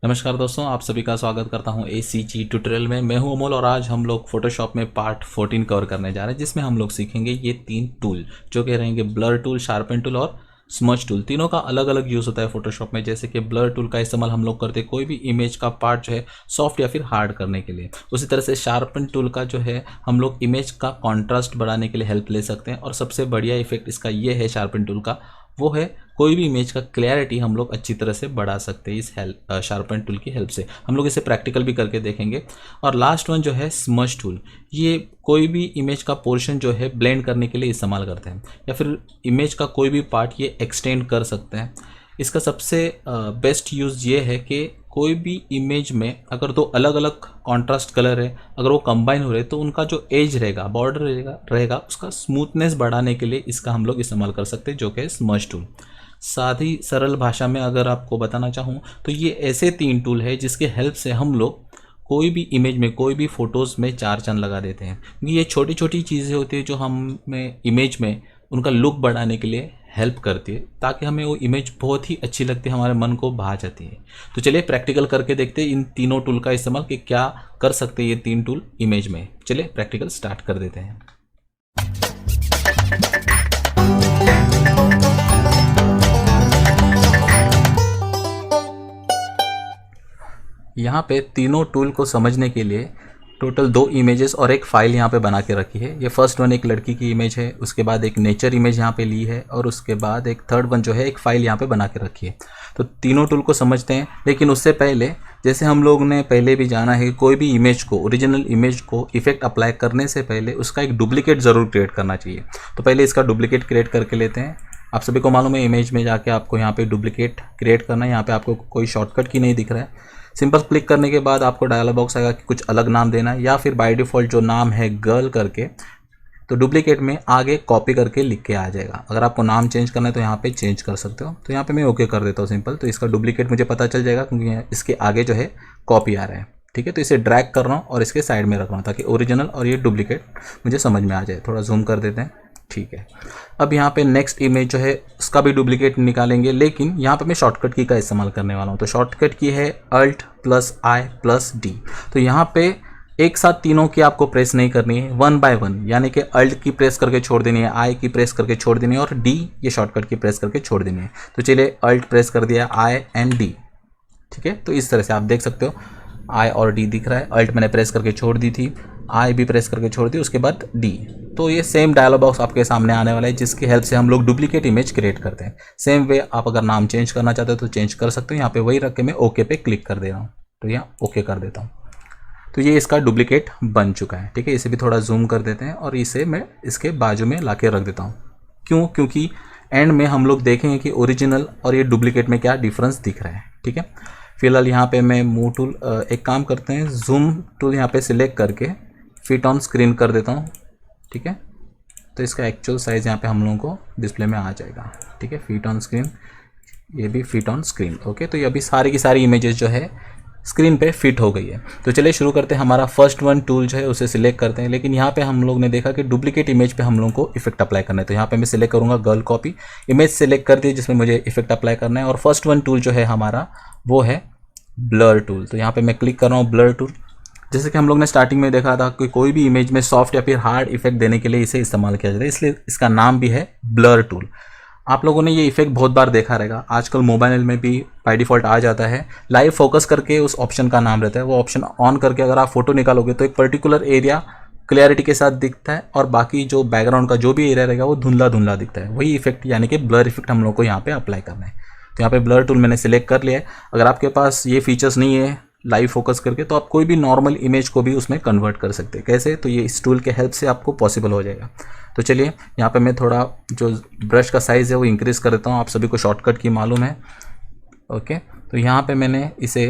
नमस्कार दोस्तों, आप सभी का स्वागत करता हूं ACG ट्यूटोरियल में। मैं हूं अमोल और आज हम लोग फोटोशॉप में पार्ट 14 कवर करने जा रहे हैं, जिसमें हम लोग सीखेंगे ये 3 टूल जो कि रहेंगे ब्लर टूल, शार्पन टूल और स्मज टूल। तीनों का अलग अलग यूज़ होता है फोटोशॉप में। जैसे कि ब्लर टूल का इस्तेमाल हम लोग करते हैं कोई भी इमेज का पार्ट जो है सॉफ्ट या फिर हार्ड करने के लिए। उसी तरह से शार्पन टूल का जो है हम लोग इमेज का कॉन्ट्रास्ट बढ़ाने के लिए हेल्प ले सकते हैं। और सबसे बढ़िया इफेक्ट इसका ये है शार्पन टूल का, वो है कोई भी इमेज का क्लैरिटी हम लोग अच्छी तरह से बढ़ा सकते हैं इस शार्पन टूल की हेल्प से। हम लोग इसे प्रैक्टिकल भी करके देखेंगे। और लास्ट वन जो है स्मज टूल, ये कोई भी इमेज का पोर्शन जो है ब्लेंड करने के लिए इस्तेमाल करते हैं, या फिर इमेज का कोई भी पार्ट ये एक्सटेंड कर सकते हैं। इसका सबसे बेस्ट यूज़ ये है कि कोई भी इमेज में अगर दो अलग अलग कॉन्ट्रास्ट कलर है, अगर वो कंबाइन हो रहे तो उनका जो एज रहेगा, बॉर्डर रहेगा उसका स्मूथनेस बढ़ाने के लिए इसका हम लोग इस्तेमाल कर सकते हैं, जो कि स्मज टूल। सादी सरल भाषा में अगर आपको बताना चाहूँ तो ये ऐसे 3 टूल है जिसके हेल्प से हम लोग कोई भी इमेज में, कोई भी फ़ोटोज़ में 4 चांद लगा देते हैं। ये छोटी छोटी चीज़ें होती है जो हमें इमेज में उनका लुक बढ़ाने के लिए हेल्प करती है, ताकि हमें वो इमेज बहुत ही अच्छी लगती है, हमारे मन को भा जाती है। तो चलिए प्रैक्टिकल करके देखते हैं इन तीनों टूल का इस्तेमाल कि क्या कर सकते हैं ये 3 टूल इमेज में। चलिए प्रैक्टिकल स्टार्ट कर देते हैं। यहाँ पे तीनों टूल को समझने के लिए टोटल 2 इमेजेस और एक फ़ाइल यहाँ पे बना के रखी है। ये फर्स्ट वन एक लड़की की इमेज है, उसके बाद एक नेचर इमेज यहाँ पे ली है, और उसके बाद एक थर्ड वन जो है एक फ़ाइल यहाँ पे बना के रखी है। तो तीनों टूल को समझते हैं, लेकिन उससे पहले जैसे हम लोग ने पहले भी जाना है, कोई भी इमेज को, ओरिजिनल इमेज को इफेक्ट अप्लाई करने से पहले उसका एक डुप्लीकेट ज़रूर क्रिएट करना चाहिए। तो पहले इसका डुप्लीकेट क्रिएट करके लेते हैं। आप सभी को मालूम है इमेज में जाके आपको यहाँ पे डुप्लीकेट क्रिएट करना है। यहाँ पे आपको कोई शॉर्टकट की नहीं दिख रहा है। सिंपल क्लिक करने के बाद आपको डायलॉग बॉक्स आएगा कि कुछ अलग नाम देना है, या फिर बाय डिफ़ॉल्ट जो नाम है गर्ल करके, तो डुप्लीकेट में आगे कॉपी करके लिख के आ जाएगा। अगर आपको नाम चेंज करना है तो यहाँ पे चेंज कर सकते हो। तो यहाँ पे मैं ओके कर देता हूँ सिंपल। तो इसका डुप्लीकेट मुझे पता चल जाएगा क्योंकि इसके आगे जो है कॉपी आ रहा है। ठीक है, तो इसे ड्रैग कर रहा हूँ और इसके साइड में रख रहा हूँ ताकि ओरिजिनल और ये डुप्लीकेट मुझे समझ में आ जाए। थोड़ा जूम कर देते हैं। ठीक है, अब यहाँ पे नेक्स्ट इमेज जो है उसका भी डुप्लीकेट निकालेंगे, लेकिन यहाँ पे मैं शॉर्टकट की का इस्तेमाल करने वाला हूँ। तो शॉर्टकट की है Alt+I+D। तो यहाँ पे एक साथ तीनों की आपको प्रेस नहीं करनी है, 1 बाय 1, यानी कि Alt की प्रेस करके छोड़ देनी है, I की प्रेस करके छोड़ देनी है, और D ये शॉर्टकट की प्रेस करके छोड़ देनी है। तो चलिए Alt प्रेस कर दिया, I and D। ठीक है, तो इस तरह से आप देख सकते हो I और D दिख रहा है। Alt मैंने प्रेस करके छोड़ दी थी, I भी प्रेस करके छोड़ दी, उसके बाद D। तो ये सेम डायलॉग बॉक्स आपके सामने आने वाला है, जिसकी हेल्प से हम लोग डुप्लीकेट इमेज क्रिएट करते हैं। सेम वे आप अगर नाम चेंज करना चाहते हो तो चेंज कर सकते हो। यहाँ पे वही रख के मैं ओके पे क्लिक कर दे रहा हूँ। तो यहाँ ओके कर देता हूँ। तो ये इसका डुप्लीकेट बन चुका है। ठीक है, इसे भी थोड़ा जूम कर देते हैं और इसे मैं इसके बाजू में ला के रख देता हूँ। क्यों? क्योंकि एंड में हम लोग देखेंगे कि ओरिजिनल और ये डुप्लीकेट में क्या डिफरेंस दिख रहा है। ठीक है, फिलहाल यहाँ पे मैं मूव टूल, एक काम करते हैं, जूम टूल यहाँ पे सिलेक्ट करके फिट ऑन स्क्रीन कर देता हूँ। ठीक है, तो इसका एक्चुअल साइज़ यहाँ पे हम लोगों को डिस्प्ले में आ जाएगा। ठीक है, फिट ऑन स्क्रीन, ये भी फिट ऑन स्क्रीन। ओके, तो ये अभी सारी की सारी इमेजेस जो है स्क्रीन पे फिट हो गई है। तो चलिए शुरू करते हैं। हमारा फर्स्ट वन टूल जो है उसे सिलेक्ट करते हैं, लेकिन यहाँ पे हम लोग ने देखा कि डुप्लीकेट इमेज पे हम लोगों को इफेक्ट अप्लाई करना है। तो यहाँ पे मैं सिलेक्ट करूँगा गर्ल कॉपी, इमेज सिलेक्ट कर दी जिसमें मुझे इफेक्ट अप्लाई करना है। और फर्स्ट वन टूल जो है हमारा वो है ब्लर टूल। तो यहाँ पे मैं क्लिक कर रहा हूँ ब्लर टूल। जैसे कि हम लोग ने स्टार्टिंग में देखा था कि कोई भी इमेज में सॉफ्ट या फिर हार्ड इफेक्ट देने के लिए इसे इस्तेमाल किया जाता है, इसलिए इसका नाम भी है ब्लर टूल। आप लोगों ने ये इफेक्ट बहुत बार देखा रहेगा, आजकल मोबाइल में भी बाय डिफ़ॉल्ट आ जाता है। लाइव फोकस करके उस ऑप्शन का नाम रहता है। वो ऑप्शन ऑन करके अगर आप फोटो निकालोगे तो एक पर्टिकुलर एरिया क्लैरिटी के साथ दिखता है, और बाकी जो बैकग्राउंड का जो भी एरिया रहेगा वो धुंधला धुंधला दिखता है। वही इफेक्ट यानी कि ब्लर इफेक्ट हम लोग को यहाँ पे अप्लाई करना है। तो यहाँ पे ब्लर टूल मैंने सिलेक्ट कर लिया है। अगर आपके पास ये फीचर्स नहीं है लाइव फोकस करके, तो आप कोई भी नॉर्मल इमेज को भी उसमें कन्वर्ट कर सकते हैं। कैसे? तो ये इस टूल के हेल्प से आपको पॉसिबल हो जाएगा। तो चलिए यहाँ पे मैं थोड़ा जो ब्रश का साइज़ है वो इंक्रीज़ कर देता हूँ। आप सभी को शॉर्टकट की मालूम है। ओके, तो यहाँ पे मैंने इसे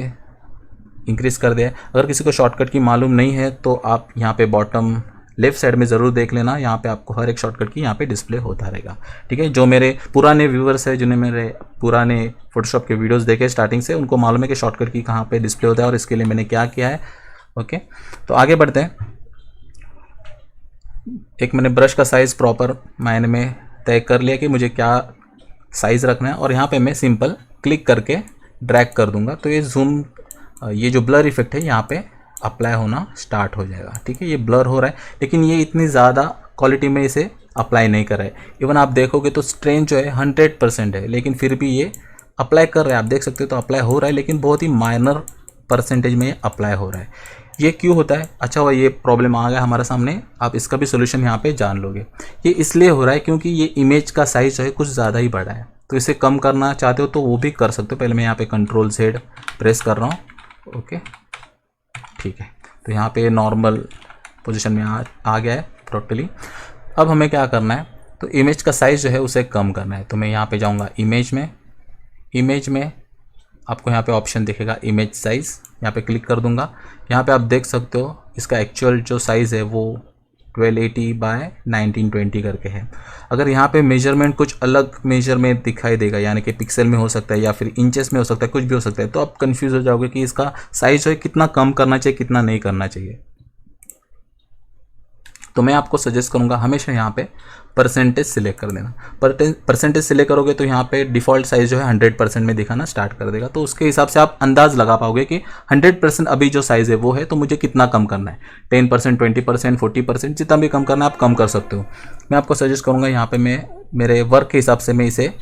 इंक्रीज़ कर दिया। अगर किसी को शॉर्टकट की मालूम नहीं है तो आप यहाँ पे बॉटम लेफ्ट साइड में ज़रूर देख लेना, यहाँ पे आपको हर एक शॉर्टकट की यहाँ पे डिस्प्ले होता रहेगा। ठीक है, जो मेरे पुराने व्यूअर्स है, जिन्हें मेरे पुराने फोटोशॉप के वीडियोस देखे स्टार्टिंग से, उनको मालूम है कि शॉर्टकट की कहाँ पे डिस्प्ले होता है और इसके लिए मैंने क्या किया है। ओके, तो आगे बढ़ते हैं। एक मैंने ब्रश का साइज़ प्रॉपर मायने में तय कर लिया कि मुझे क्या साइज़ रखना है, और यहाँ पे मैं सिंपल क्लिक करके ड्रैग कर दूंगा। तो ये जूम ये जो ब्लर इफेक्ट है यहाँ पे अप्लाई होना स्टार्ट हो जाएगा। ठीक है, ये ब्लर हो रहा है लेकिन ये इतनी ज़्यादा क्वालिटी में इसे अप्लाई नहीं कर रहा है। इवन आप देखोगे तो स्ट्रेन जो है 100% है, लेकिन फिर भी ये अप्लाई कर रहा है। आप देख सकते हो तो अप्लाई हो रहा है, लेकिन बहुत ही माइनर परसेंटेज में अप्लाई हो रहा है। ये क्यों होता है? अच्छा हुआ ये प्रॉब्लम आ गया हमारे सामने, आप इसका भी सोल्यूशन यहाँ पे जान लोगे। ये इसलिए हो रहा है क्योंकि ये इमेज का साइज जो है कुछ ज़्यादा ही बड़ा है, तो इसे कम करना चाहते हो तो वो भी कर सकते हो। पहले मैं यहाँ पे कंट्रोल Z प्रेस कर रहा हूँ। ओके, ठीक है, तो यहाँ पे नॉर्मल पोजीशन में आ गया है टोटली। अब हमें क्या करना है, तो इमेज का साइज़ जो है उसे कम करना है। तो मैं यहाँ पे जाऊँगा इमेज में आपको यहाँ पे ऑप्शन दिखेगा इमेज साइज़, यहाँ पे क्लिक कर दूंगा। यहाँ पे आप देख सकते हो इसका एक्चुअल जो साइज़ है वो 1280 बाय 1920 करके है। अगर यहाँ पे मेजरमेंट कुछ अलग मेजर में दिखाई देगा, यानी कि पिक्सल में हो सकता है या फिर इंचेस में हो सकता है, कुछ भी हो सकता है, तो आप कंफ्यूज हो जाओगे कि इसका साइज़ जो है कितना कम करना चाहिए, कितना नहीं करना चाहिए। तो मैं आपको सजेस्ट करूंगा हमेशा यहाँ पे परसेंटेज सिलेक्ट कर देना। परसेंटेज सिलेक्ट करोगे तो यहाँ पे डिफ़ॉल्ट साइज़ जो है 100% में दिखाना स्टार्ट कर देगा। तो उसके हिसाब से आप अंदाज़ लगा पाओगे कि 100% अभी जो साइज़ है वो है, तो मुझे कितना कम करना है। 10%, 20%, 40%, जितना भी कम करना है आप कम कर सकते हो। मैं आपको सजेस्ट करूँगा यहाँ पर मैं मेरे वर्क के हिसाब से मैं इसे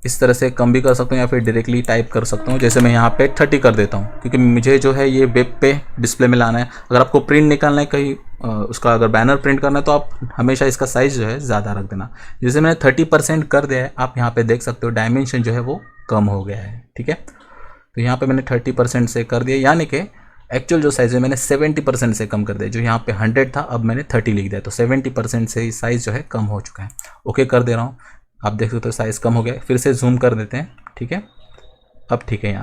इस तरह से कम भी कर सकता हूँ या फिर डायरेक्टली टाइप कर सकता हूँ। जैसे मैं यहाँ पे 30 कर देता हूँ, क्योंकि मुझे जो है ये वेब पे डिस्प्ले में लाना है। अगर आपको प्रिंट निकालना है कहीं उसका, अगर बैनर प्रिंट करना है, तो आप हमेशा इसका साइज़ जो है ज़्यादा रख देना। जैसे मैंने 30% कर दिया है, आप यहाँ पे देख सकते हो डायमेंशन जो है वो कम हो गया है। ठीक है, तो यहाँ पे मैंने 30% से कर दिया, यानी कि एक्चुअल जो साइज़ है मैंने 70% से कम कर दिया। जो यहाँ पे 100 था, अब मैंने 30 लिख दिया, तो 70% से साइज़ जो है कम हो चुका है। ओके कर दे रहा हूँ, आप देख सकते हो साइज़ कम हो गया। फिर से जूम कर देते हैं। ठीक है, अब ठीक है।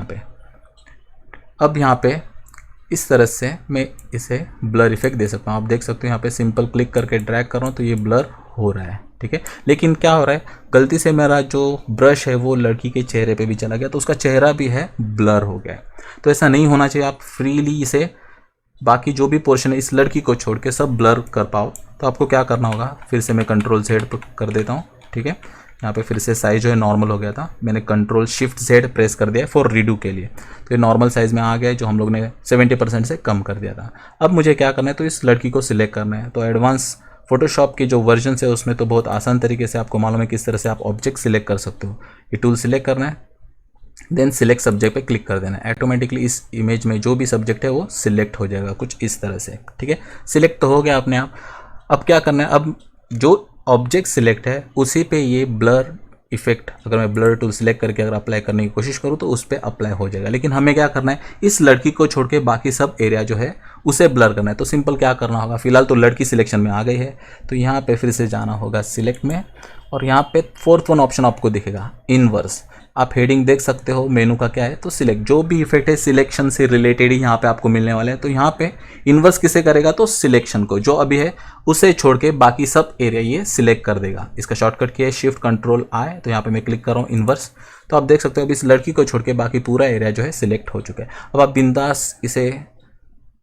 अब यहाँ पे इस तरह से मैं इसे ब्लर इफेक्ट दे सकता हूँ। आप देख सकते हो यहाँ पे सिंपल क्लिक करके ड्रैग कर रहा हूँ तो ये ब्लर हो रहा है। ठीक है, लेकिन क्या हो रहा है, गलती से मेरा जो ब्रश है वो लड़की के चेहरे पे भी चला गया, तो उसका चेहरा भी है ब्लर हो गया है। तो ऐसा नहीं होना चाहिए। आप फ्रीली इसे बाकी जो भी पोर्शन है इस लड़की को छोड़ के सब ब्लर कर पाओ। तो आपको क्या करना होगा, फिर से मैं कंट्रोल Z कर देता हूँ। ठीक है, यहाँ पे फिर से साइज़ जो है नॉर्मल हो गया था, मैंने कंट्रोल शिफ्ट Z प्रेस कर दिया फॉर रीडू के लिए, तो ये नॉर्मल साइज़ में आ गया है जो हम लोग ने 70% से कम कर दिया था। अब मुझे क्या करना है, तो इस लड़की को सिलेक्ट करना है। तो एडवांस फोटोशॉप की जो वर्जन है उसमें तो बहुत आसान तरीके से आपको मालूम है किस तरह से आप ऑब्जेक्ट सिलेक्ट कर सकते हो। ये टूल सिलेक्ट करना है, देन सिलेक्ट सब्जेक्ट पे क्लिक कर देना है। ऑटोमेटिकली इस इमेज में जो भी सब्जेक्ट है वो सिलेक्ट हो जाएगा कुछ इस तरह से। ठीक है, सिलेक्ट तो हो गया अपने आप। अब क्या करना है, अब जो ऑब्जेक्ट सिलेक्ट है उसी पे ये ब्लर इफेक्ट, अगर मैं ब्लर टूल सिलेक्ट करके अगर अप्लाई करने की कोशिश करूँ तो उस पर अप्लाई हो जाएगा। लेकिन हमें क्या करना है, इस लड़की को छोड़ के बाकी सब एरिया जो है उसे ब्लर करना है। तो सिंपल क्या करना होगा, फिलहाल तो लड़की सिलेक्शन में आ गई है, तो यहाँ पे फिर से जाना होगा सिलेक्ट में, और यहाँ पे 4th वन ऑप्शन आपको दिखेगा इनवर्स। आप हेडिंग देख सकते हो मेनू का क्या है, तो सिलेक्ट जो भी इफेक्ट है सिलेक्शन से रिलेटेड ही यहाँ पे आपको मिलने वाले हैं। तो यहाँ पे इन्वर्स किसे करेगा, तो सिलेक्शन को, जो अभी है उसे छोड़ के बाकी सब एरिया ये सिलेक्ट कर देगा। इसका शॉर्टकट क्या है, शिफ्ट कंट्रोल I। तो यहाँ पे मैं क्लिक कर रहा हूँ इन्वर्स, तो आप देख सकते हो अब इस लड़की को छोड़ के बाकी पूरा एरिया जो है सिलेक्ट हो चुका है। अब आप बिंदास इसे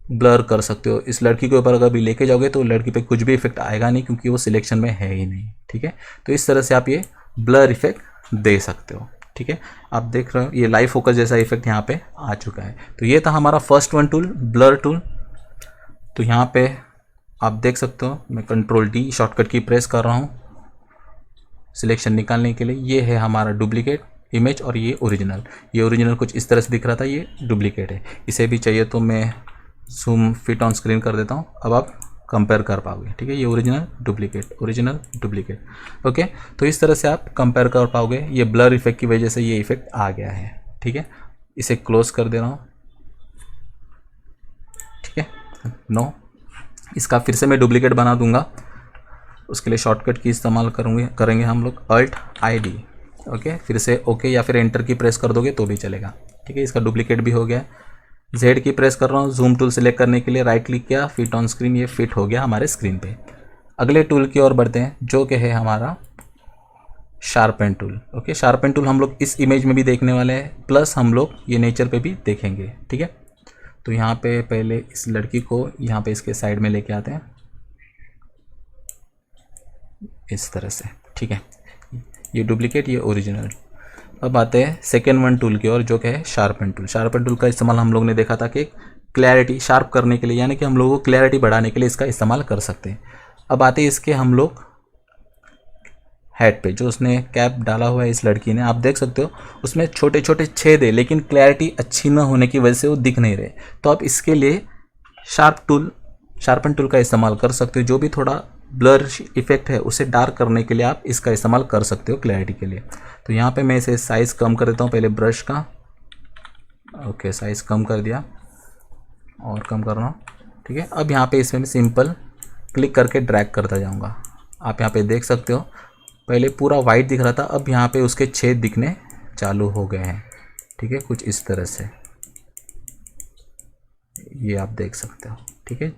ब्लर कर सकते हो। इस लड़की के ऊपर अगर भी लेके जाओगे तो लड़की पे कुछ भी इफेक्ट आएगा नहीं, क्योंकि वो सिलेक्शन में है ही नहीं। ठीक है, तो इस तरह से आप ये ब्लर इफेक्ट दे सकते हो। ठीक है, आप देख रहे हो ये लाइव फोकस जैसा इफेक्ट यहाँ पे आ चुका है। तो ये था हमारा first one tool, blur tool. तो यहाँ पे आप देख सकते हो मैं कंट्रोल D शॉर्टकट की प्रेस कर रहा हूँ सिलेक्शन निकालने के लिए। ये है हमारा डुप्लीकेट इमेज और ये ओरिजिनल। ये ओरिजिनल कुछ इस तरह से दिख रहा था, ये डुप्लीकेट है। इसे भी चाहिए तो मैं जूम फिट ऑन स्क्रीन कर देता हूँ, अब आप कंपेयर कर पाओगे। ठीक है, ये ओरिजिनल डुप्लीकेट। ओके, तो इस तरह से आप कंपेयर कर पाओगे। ये ब्लर इफेक्ट की वजह से ये इफेक्ट आ गया है। ठीक है, इसे क्लोज कर दे रहा हूँ। ठीक है, नो, इसका फिर से मैं डुप्लीकेट बना दूंगा। उसके लिए शॉर्टकट की इस्तेमाल करेंगे हम लोग Alt+ID। ओके, फिर से ओके या फिर एंटर की प्रेस कर दोगे तो भी चलेगा। ठीक है, इसका डुप्लीकेट भी हो गया। Z की प्रेस कर रहा हूँ जूम टूल सेलेक्ट करने के लिए, राइट क्लिक किया, फिट ऑन स्क्रीन, ये फिट हो गया हमारे स्क्रीन पे। अगले टूल की ओर बढ़ते हैं जो कि है हमारा sharpen tool. Okay, sharpen tool हम लोग इस इमेज में भी देखने वाले हैं, प्लस हम लोग ये नेचर पे भी देखेंगे। ठीक है, तो यहाँ पे पहले इस लड़की को यहाँ पे इसके साइड में लेके आते हैं इस तरह से। ठीक है, ये डुप्लीकेट, ये ओरिजिनल। अब आते हैं सेकेंड वन टूल की ओर, जो कि है शार्पन टूल। शार्पन टूल का इस्तेमाल हम लोग ने देखा था कि क्लैरिटी शार्प करने के लिए, यानी कि हम लोगों को क्लैरिटी बढ़ाने के लिए इसका इस्तेमाल कर सकते हैं। अब आते हैं इसके हम लोग हेड पे, जो उसने कैप डाला हुआ है इस लड़की ने, आप देख सकते हो उसमें छोटे छोटे छेद है, लेकिन क्लैरिटी अच्छी न होने की वजह से वो दिख नहीं रहे। तो आप इसके लिए शार्पन टूल का इस्तेमाल कर सकते हो। जो भी थोड़ा ब्लर इफेक्ट है उसे डार्क करने के लिए आप इसका इस्तेमाल कर सकते हो क्लैरिटी के लिए। तो यहाँ पे मैं इसे साइज़ कम कर देता हूँ पहले ब्रश का। ओके, साइज़ कम कर दिया और कम कर रहा हूँ, ठीक है। अब यहाँ पे इसमें मैं सिंपल क्लिक करके ड्रैग करता जाऊँगा। आप यहाँ पे देख सकते हो पहले पूरा वाइट दिख रहा था, अब यहाँ पे उसके छेद दिखने चालू हो गए हैं, ठीक है, कुछ इस तरह से ये आप देख सकते हो, ठीक है,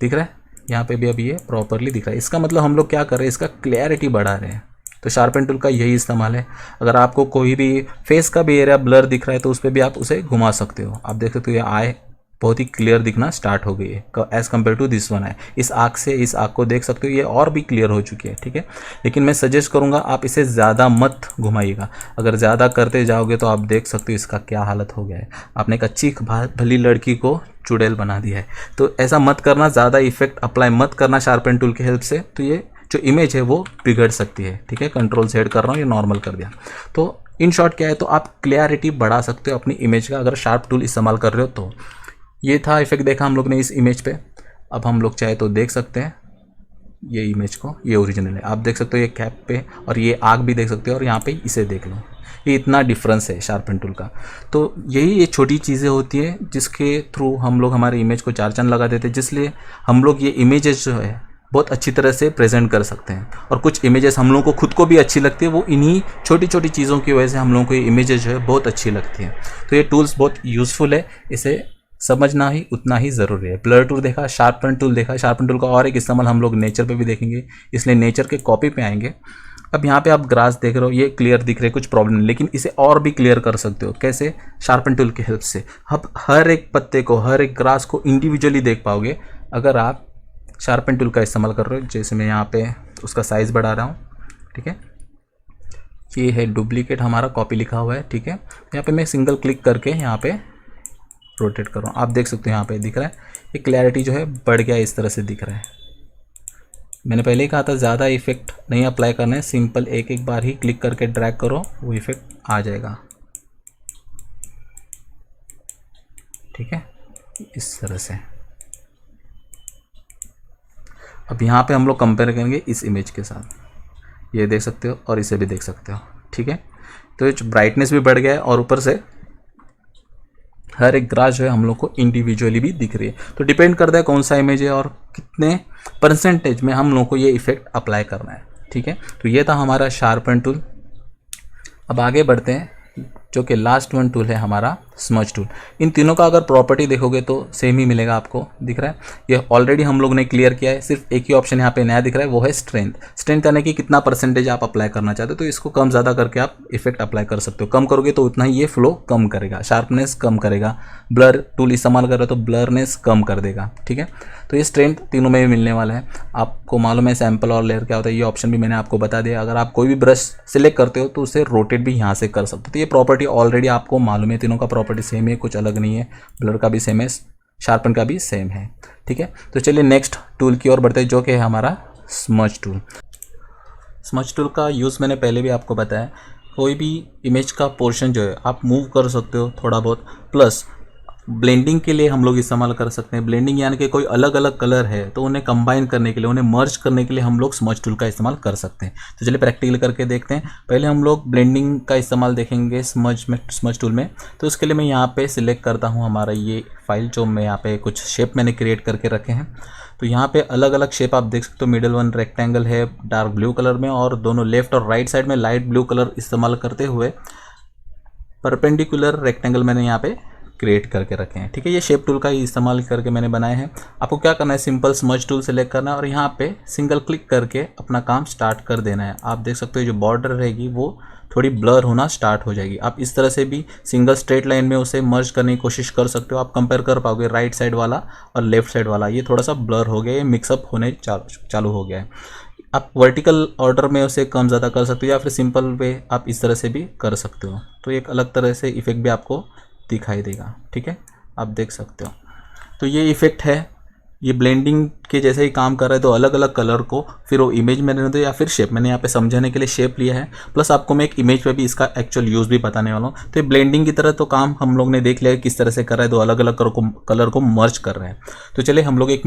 दिख रहा है। यहाँ पे भी अब ये प्रॉपरली दिख रहा है। इसका मतलब हम लोग क्या कर रहे हैं, इसका क्लैरिटी बढ़ा रहे हैं। तो शार्पन टूल का यही इस्तेमाल है। अगर आपको कोई भी फेस का भी एरिया ब्लर दिख रहा है तो उस पर भी आप उसे घुमा सकते हो। आप देख सकते हो ये आई बहुत ही क्लियर दिखना स्टार्ट हो गई है as compare to this one है। इस आँख से इस आँख को देख सकते हो ये और भी क्लियर हो चुकी है, ठीक है। लेकिन मैं सजेस्ट करूँगा आप इसे ज़्यादा मत घुमाइएगा। अगर ज़्यादा करते जाओगे तो आप देख सकते हो इसका क्या हालत हो गया है। आपने एक अच्छी भली लड़की को चुड़ैल बना दिया है। तो ऐसा मत करना, ज़्यादा इफेक्ट अप्लाई मत करना शार्पन टूल की हेल्प से, तो ये जो इमेज है वो बिगड़ सकती है, ठीक है। कंट्रोल सेट कर रहा हूँ, ये नॉर्मल कर दिया। तो इन शॉर्ट क्या है, तो आप क्लैरिटी बढ़ा सकते हो अपनी इमेज का अगर शार्प टूल इस्तेमाल कर रहे हो तो। ये था इफेक्ट देखा हम लोग ने इस इमेज पे। अब हम लोग चाहे तो देख सकते हैं ये इमेज को, ये ओरिजिनल है। आप देख सकते हो ये कैप पे, और ये आग भी देख सकते हो, और यहाँ पे इसे देख लो, ये इतना डिफरेंस है शार्पन टूल का। तो यही ये छोटी चीज़ें होती हैं जिसके थ्रू हम लोग हमारे इमेज को चार चांद लगा देते हैं, जिसलिए हम लोग ये इमेजेस जो है बहुत अच्छी तरह से प्रेजेंट कर सकते हैं। और कुछ इमेजेस हम लोगों को खुद को भी अच्छी लगती है, वो इन्हीं छोटी छोटी चीज़ों की वजह से हम लोगों को ये इमेजेस जो है बहुत अच्छी लगती हैं। तो ये टूल्स बहुत यूज़फुल है, इसे समझना ही उतना ही ज़रूरी है। ब्लर टूल देखा, शार्पन टूल देखा। शार्पन टूल का और एक इस्तेमाल हम लोग नेचर पे भी देखेंगे, इसलिए नेचर के कॉपी पे आएंगे। अब यहाँ पे आप ग्रास देख रहे हो, ये क्लियर दिख रहे हैं, कुछ प्रॉब्लम नहीं, लेकिन इसे और भी क्लियर कर सकते हो। कैसे? शार्पन टूल की हेल्प से। अब हर एक पत्ते को, हर एक ग्रास को इंडिविजुअली देख पाओगे अगर आप शार्पन टूल का इस्तेमाल कर रहे हो। जैसे मैं यहाँ पे उसका साइज़ बढ़ा रहा हूँ, ठीक है। ये है डुप्लीकेट, हमारा कॉपी लिखा हुआ है, ठीक है। यहाँ पे मैं सिंगल क्लिक करके यहाँ पे रोटेट कर रहा हूँ। आप देख सकते हो यहाँ पे दिख रहा है ये क्लैरिटी जो है बढ़ गया, इस तरह से दिख रहा है। मैंने पहले ही कहा था ज़्यादा इफेक्ट नहीं अप्लाई करना है, सिंपल एक एक बार ही क्लिक करके ड्रैग करो, वो इफेक्ट आ जाएगा, ठीक है, इस तरह से। अब यहाँ पे हम लोग कंपेयर करेंगे इस इमेज के साथ, ये देख सकते हो और इसे भी देख सकते हो, ठीक है। तो ये ब्राइटनेस भी बढ़ गया है और ऊपर से हर एक ग्रास जो है हम लोग को इंडिविजुअली भी दिख रही है। तो डिपेंड करता है कौन सा इमेज है और कितने परसेंटेज में हम लोग को ये इफेक्ट अप्लाई करना है, ठीक है। तो ये था हमारा शार्पन टूल। अब आगे बढ़ते हैं, जो कि लास्ट वन टूल है हमारा स्मज टूल। इन तीनों का अगर प्रॉपर्टी देखोगे तो सेम ही मिलेगा, आपको दिख रहा है। ये ऑलरेडी हम लोग ने क्लियर किया है, सिर्फ एक ही ऑप्शन यहाँ पे नया दिख रहा है, वो है स्ट्रेंथ। स्ट्रेंथ यानी कि कितना परसेंटेज आप अप्लाई करना चाहते हो, तो इसको कम ज़्यादा करके आप इफेक्ट अप्लाई कर सकते हो। कम करोगे तो उतना ही ये फ्लो कम करेगा, शार्पनेस कम करेगा। ब्लर टूल इस्तेमाल कर रहे हो तो ब्लरनेस कम कर देगा, ठीक है। तो ये स्ट्रेंथ तीनों में भी मिलने वाला है। आपको मालूम है सैंपल और लेयर क्या होता है, ये ऑप्शन भी मैंने आपको बता दिया। अगर आप कोई भी ब्रश सिलेक्ट करते हो तो उसे रोटेट भी यहाँ से कर सकते हो। तो ये प्रॉपर्टी ऑलरेडी आपको मालूम है, तीनों का प्रॉपर्टी सेम है, कुछ अलग नहीं है। ब्लर का भी सेम है, शार्पन का भी सेम है, ठीक है। तो चलिए नेक्स्ट टूल की ओर बढ़ते हैं, जो कि है हमारा स्मज टूल। स्मज टूल का यूज़ मैंने पहले भी आपको बताया। कोई भी इमेज का पोर्शन जो है आप मूव कर सकते हो थोड़ा बहुत, प्लस ब्लेंडिंग के लिए हम लोग इस्तेमाल कर सकते हैं। ब्लेंडिंग यानी कि कोई अलग अलग कलर है तो उन्हें कंबाइन करने के लिए, उन्हें मर्ज करने के लिए हम लोग स्मज टूल का इस्तेमाल कर सकते हैं। तो चलिए प्रैक्टिकल करके देखते हैं। पहले हम लोग ब्लेंडिंग का इस्तेमाल देखेंगे स्मज टूल में। तो उसके लिए मैं यहाँ पे सिलेक्ट करता हूँ हमारा ये फाइल, जो मैं यहाँ पे कुछ शेप मैंने क्रिएट करके रखे हैं। तो यहाँ पे अलग अलग शेप आप देख सकते हो। मिडिल वन रेक्टेंगल है डार्क ब्लू कलर में, और दोनों लेफ्ट और राइट साइड में लाइट ब्लू कलर इस्तेमाल करते हुए परपेंडिकुलर रेक्टेंगल मैंने यहाँ पे क्रिएट करके रखे हैं, ठीक है। ये शेप टूल का ही इस्तेमाल करके मैंने बनाए हैं। आपको क्या करना है, सिंपल स्मज टूल सेलेक्ट करना है और यहाँ पे सिंगल क्लिक करके अपना काम स्टार्ट कर देना है। आप देख सकते हो जो बॉर्डर रहेगी वो थोड़ी ब्लर होना स्टार्ट हो जाएगी। आप इस तरह से भी सिंगल स्ट्रेट लाइन में उसे मर्ज करने की कोशिश कर सकते हो। आप कंपेयर कर पाओगे राइट साइड वाला और लेफ्ट साइड वाला, ये थोड़ा सा ब्लर हो गया, ये मिक्सअप होने चालू हो गया है। आप वर्टिकल ऑर्डर में उसे कम ज़्यादा कर सकते हो, या फिर सिंपल वे आप इस तरह से भी कर सकते हो। तो एक अलग तरह से इफ़ेक्ट भी आपको दिखाई देगा, ठीक है, आप देख सकते हो। तो ये इफ़ेक्ट है, ये ब्लेंडिंग के जैसे ही काम कर रहा है। तो अलग अलग कलर को फिर वो इमेज में रहने दो या फिर शेप, मैंने यहाँ पे समझाने के लिए शेप लिया है, प्लस आपको मैं एक इमेज पे भी इसका एक्चुअल यूज़ भी बताने वाला हूँ। तो ये ब्लेंडिंग की तरह तो काम हम लोग ने देख लिया किस तरह से कर रहा है, तो अलग अलग कलर को मर्ज कर रहे हैं। तो चलिए हम लोग एक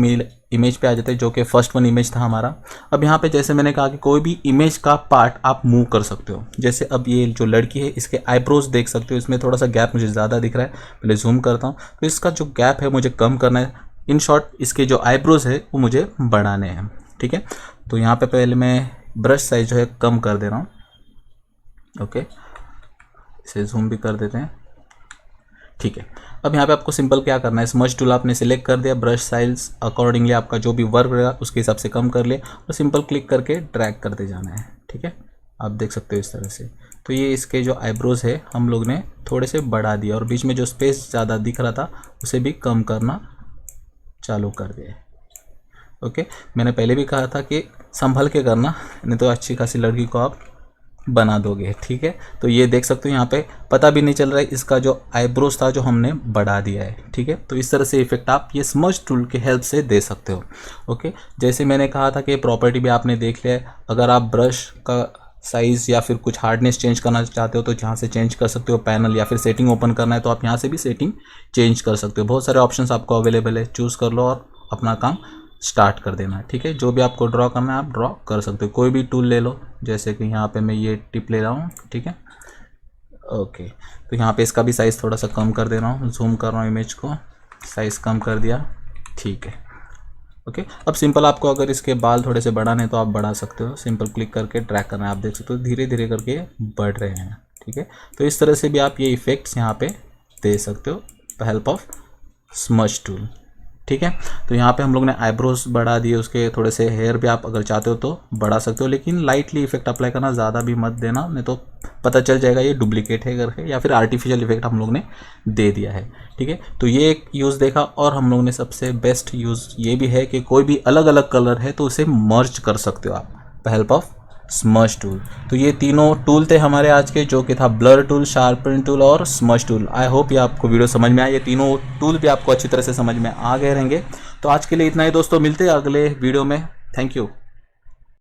इमेज पे आ जाते हैं, जो कि फर्स्ट वन इमेज था हमारा। अब यहाँ पे जैसे मैंने कहा कि कोई भी इमेज का पार्ट आप मूव कर सकते हो। जैसे अब ये जो लड़की है, इसके आईब्रोज देख सकते हो, इसमें थोड़ा सा गैप मुझे ज़्यादा दिख रहा है, पहले जूम करता हूँ। तो इसका जो गैप है मुझे कम करना है। इन शॉर्ट इसके जो आईब्रोज है वो मुझे बढ़ाने हैं, ठीक है। तो यहाँ पे पहले मैं ब्रश साइज जो है कम कर दे रहा हूँ, ओके, इसे जूम भी कर देते हैं, ठीक है। अब यहाँ पे आपको सिंपल क्या करना है, स्मज टूल आपने सिलेक्ट कर दिया, ब्रश साइज अकॉर्डिंगली आपका जो भी वर्क रहेगा उसके हिसाब से कम कर लिया, और सिंपल क्लिक करके ड्रैग करते जाना है, ठीक है। आप देख सकते हो इस तरह से। तो ये इसके जो आईब्रोज है हम लोग ने थोड़े से बढ़ा दिया, और बीच में जो स्पेस ज़्यादा दिख रहा था उसे भी कम करना चालू कर दिए, ओके। मैंने पहले भी कहा था कि संभल के करना, नहीं तो अच्छी खासी लड़की को आप बना दोगे, ठीक है। तो ये देख सकते हो यहाँ पे पता भी नहीं चल रहा है इसका जो आईब्रोज था जो हमने बढ़ा दिया है, ठीक है। तो इस तरह से इफेक्ट आप ये स्मज टूल की हेल्प से दे सकते हो, ओके। जैसे मैंने कहा था कि प्रॉपर्टी भी आपने देख लिया है। अगर आप ब्रश का साइज़ या फिर कुछ हार्डनेस चेंज करना चाहते हो तो यहाँ से चेंज कर सकते हो पैनल, या फिर सेटिंग ओपन करना है तो आप यहाँ से भी सेटिंग चेंज कर सकते हो। बहुत सारे ऑप्शंस आपको अवेलेबल है, चूज़ कर लो और अपना काम स्टार्ट कर देना है, ठीक है। जो भी आपको ड्रॉ करना है आप ड्रॉ कर सकते हो, कोई भी टूल ले लो। जैसे कि यहाँ पे मैं ये टिप ले रहा हूँ, ठीक है, ओके। तो यहाँ पे इसका भी साइज़ थोड़ा सा कम कर दे रहा हूँ, जूम कर रहा हूँ इमेज को, साइज़ कम कर दिया, ठीक है, ओके। अब सिंपल आपको अगर इसके बाल थोड़े से बढ़ाने तो आप बढ़ा सकते हो, सिंपल क्लिक करके ड्रैग करना है। आप देख सकते हो धीरे धीरे करके बढ़ रहे हैं, ठीक है। तो इस तरह से भी आप ये इफ़ेक्ट्स यहाँ पे दे सकते हो with help of smudge tool, ठीक है। तो यहाँ पे हम लोग ने आईब्रोज बढ़ा दिए, उसके थोड़े से हेयर भी आप अगर चाहते हो तो बढ़ा सकते हो, लेकिन लाइटली इफेक्ट अप्लाई करना, ज़्यादा भी मत देना, नहीं तो पता चल जाएगा ये डुप्लीकेट है करके, या फिर आर्टिफिशियल इफेक्ट हम लोग ने दे दिया है, ठीक है। तो ये एक यूज़ देखा, और हम लोग ने सबसे बेस्ट यूज़ ये भी है कि कोई भी अलग अलग कलर है तो उसे मर्ज कर सकते हो आप with help of smudge tool. तो ये तीनों टूल थे हमारे आज के, जो कि था ब्लर टूल, शार्पन टूल और स्मज टूल। आई होप ये आपको वीडियो समझ में आया, ये तीनों टूल भी आपको अच्छी तरह से समझ में आ गए रहेंगे। तो आज के लिए इतना ही दोस्तों, मिलते हैं अगले वीडियो में, थैंक यू।